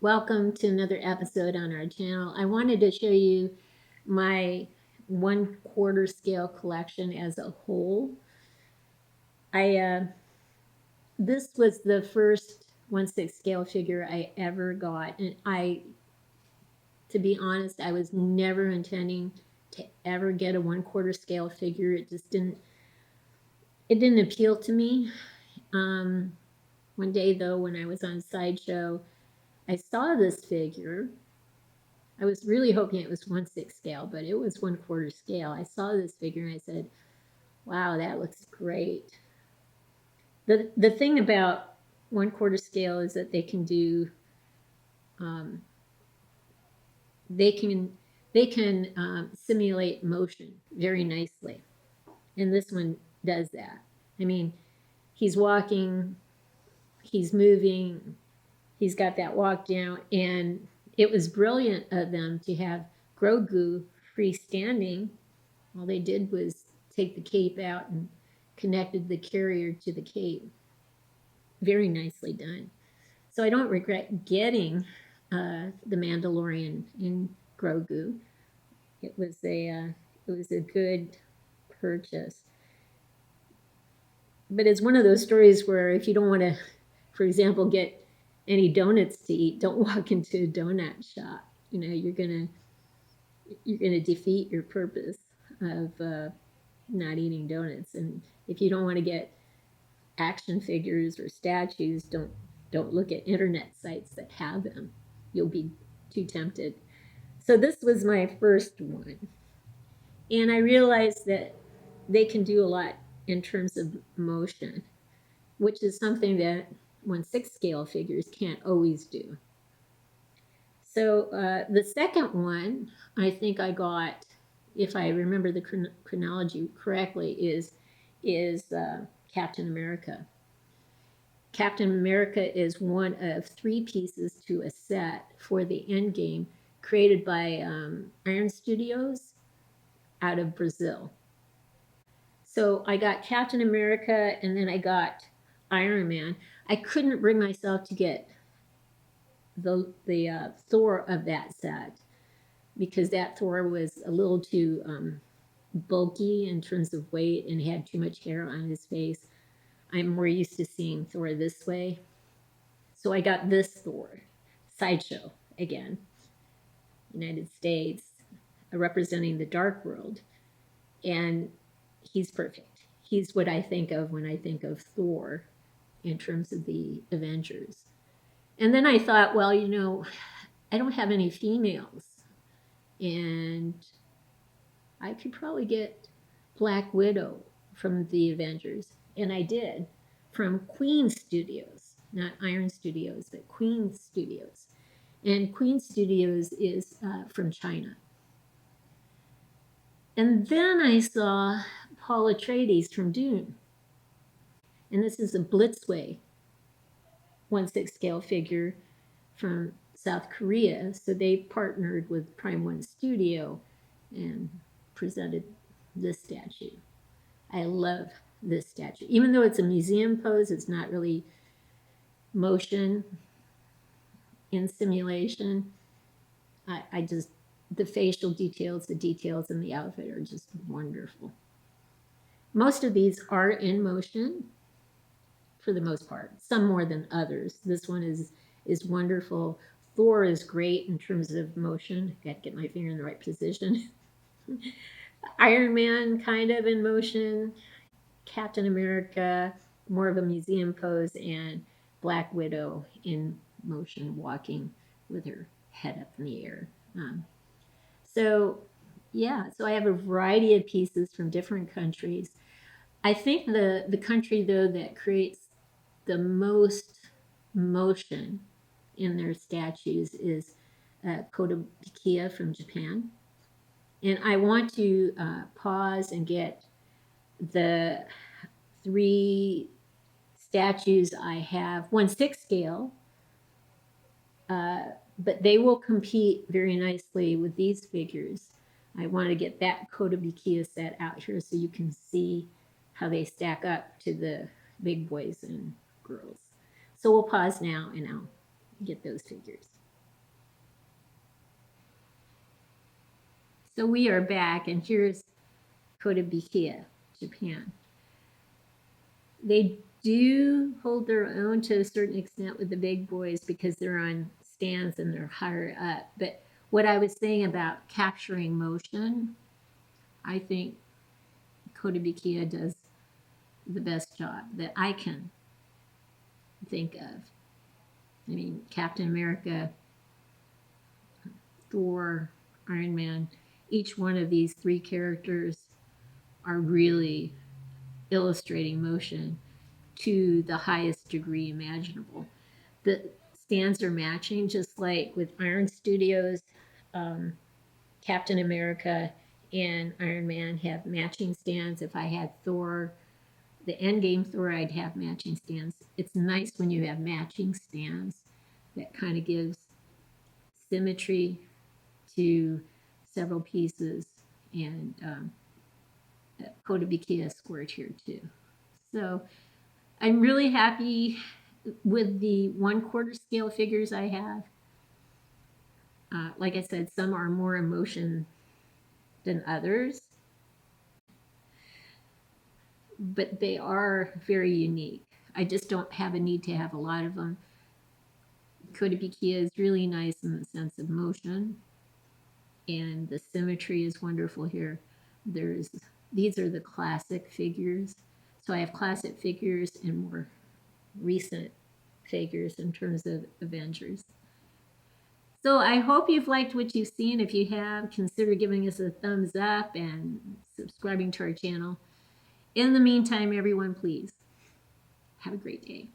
Welcome to another episode on our channel. I wanted to show you my 1/4 scale collection as a whole. This was the first 1/6 scale figure I ever got, and to be honest, I was never intending to ever get a 1/4 scale figure. It didn't appeal to me. One day though, when I was on Sideshow, I saw this figure. I was really hoping it was 1/6 scale, but it was 1/4 scale. I saw this figure and I said, wow, that looks great. The thing about 1/4 scale is that they can do, they can simulate motion very nicely. And this one does that. I mean, he's walking, he's moving, he's got that walk down, and it was brilliant of them to have Grogu freestanding. All they did was take the cape out and connected the carrier to the cape. Very nicely done. So I don't regret getting the Mandalorian in Grogu. It was a good purchase. But it's one of those stories where if you don't want to, for example, get any donuts to eat, don't walk into a donut shop. You know, you're gonna defeat your purpose of not eating donuts. And if you don't want to get action figures or statues, don't look at internet sites that have them. You'll be too tempted. So this was my first one. And I realized that they can do a lot in terms of motion, which is something that 1/6 scale figures can't always do. So the second one, I think I got, if I remember the chronology correctly, is Captain America. Captain America is one of 3 pieces to a set for the Endgame created by Iron Studios out of Brazil. So I got Captain America and then I got Ironman. I couldn't bring myself to get the Thor of that set because that Thor was a little too bulky in terms of weight and had too much hair on his face. I'm more used to seeing Thor this way. So I got this Thor, Sideshow again, United States, representing the dark world. And he's perfect. He's what I think of when I think of Thor in terms of the Avengers. And then I thought, well, I don't have any females. And I could probably get Black Widow from the Avengers. And I did, from Queen Studios, not Iron Studios, but Queen Studios. And Queen Studios is from China. And then I saw Paul Atreides from Dune. And this is a Blitzway 1/6 scale figure from South Korea. So they partnered with Prime One Studio and presented this statue. I love this statue. Even though it's a museum pose, it's not really motion in simulation. I just, the facial details, the details in the outfit are just wonderful. Most of these are in motion for the most part, some more than others. This one is wonderful. Thor is great in terms of motion. Got to get my finger in the right position. Iron Man kind of in motion. Captain America, more of a museum pose, and Black Widow in motion, walking with her head up in the air. So I have a variety of pieces from different countries. I think the country though that creates the most motion in their statues is Kotobukiya from Japan. And I want to pause and get the 3 statues I have, 1/6 scale, but they will compete very nicely with these figures. I want to get that Kotobukiya set out here so you can see how they stack up to the big boys and girls. So we'll pause now and I'll get those figures. So we are back, and here's Kotobukiya, Japan. They do hold their own to a certain extent with the big boys because they're on stands and they're higher up. But what I was saying about capturing motion, I think Kotobukiya does the best job that I can think of. I mean, Captain America, Thor, Iron Man, each one of these three characters are really illustrating motion to the highest degree imaginable. The stands are matching, just like with Iron Studios, um, Captain America and Iron Man have matching stands. If I had Thor, the Endgame Thor, I'd have matching stands. It's nice when you have matching stands. That kind of gives symmetry to several pieces, and Kotobukiya scored here too. So I'm really happy with the 1/4 scale figures I have. Like I said, some are more emotion than others, but they are very unique. I just don't have a need to have a lot of them. Kotobukiya is really nice in the sense of motion, and the symmetry is wonderful here. There's These are the classic figures. So I have classic figures and more recent figures in terms of Avengers. So I hope you've liked what you've seen. If you have, consider giving us a thumbs up and subscribing to our channel. In the meantime, everyone, please have a great day.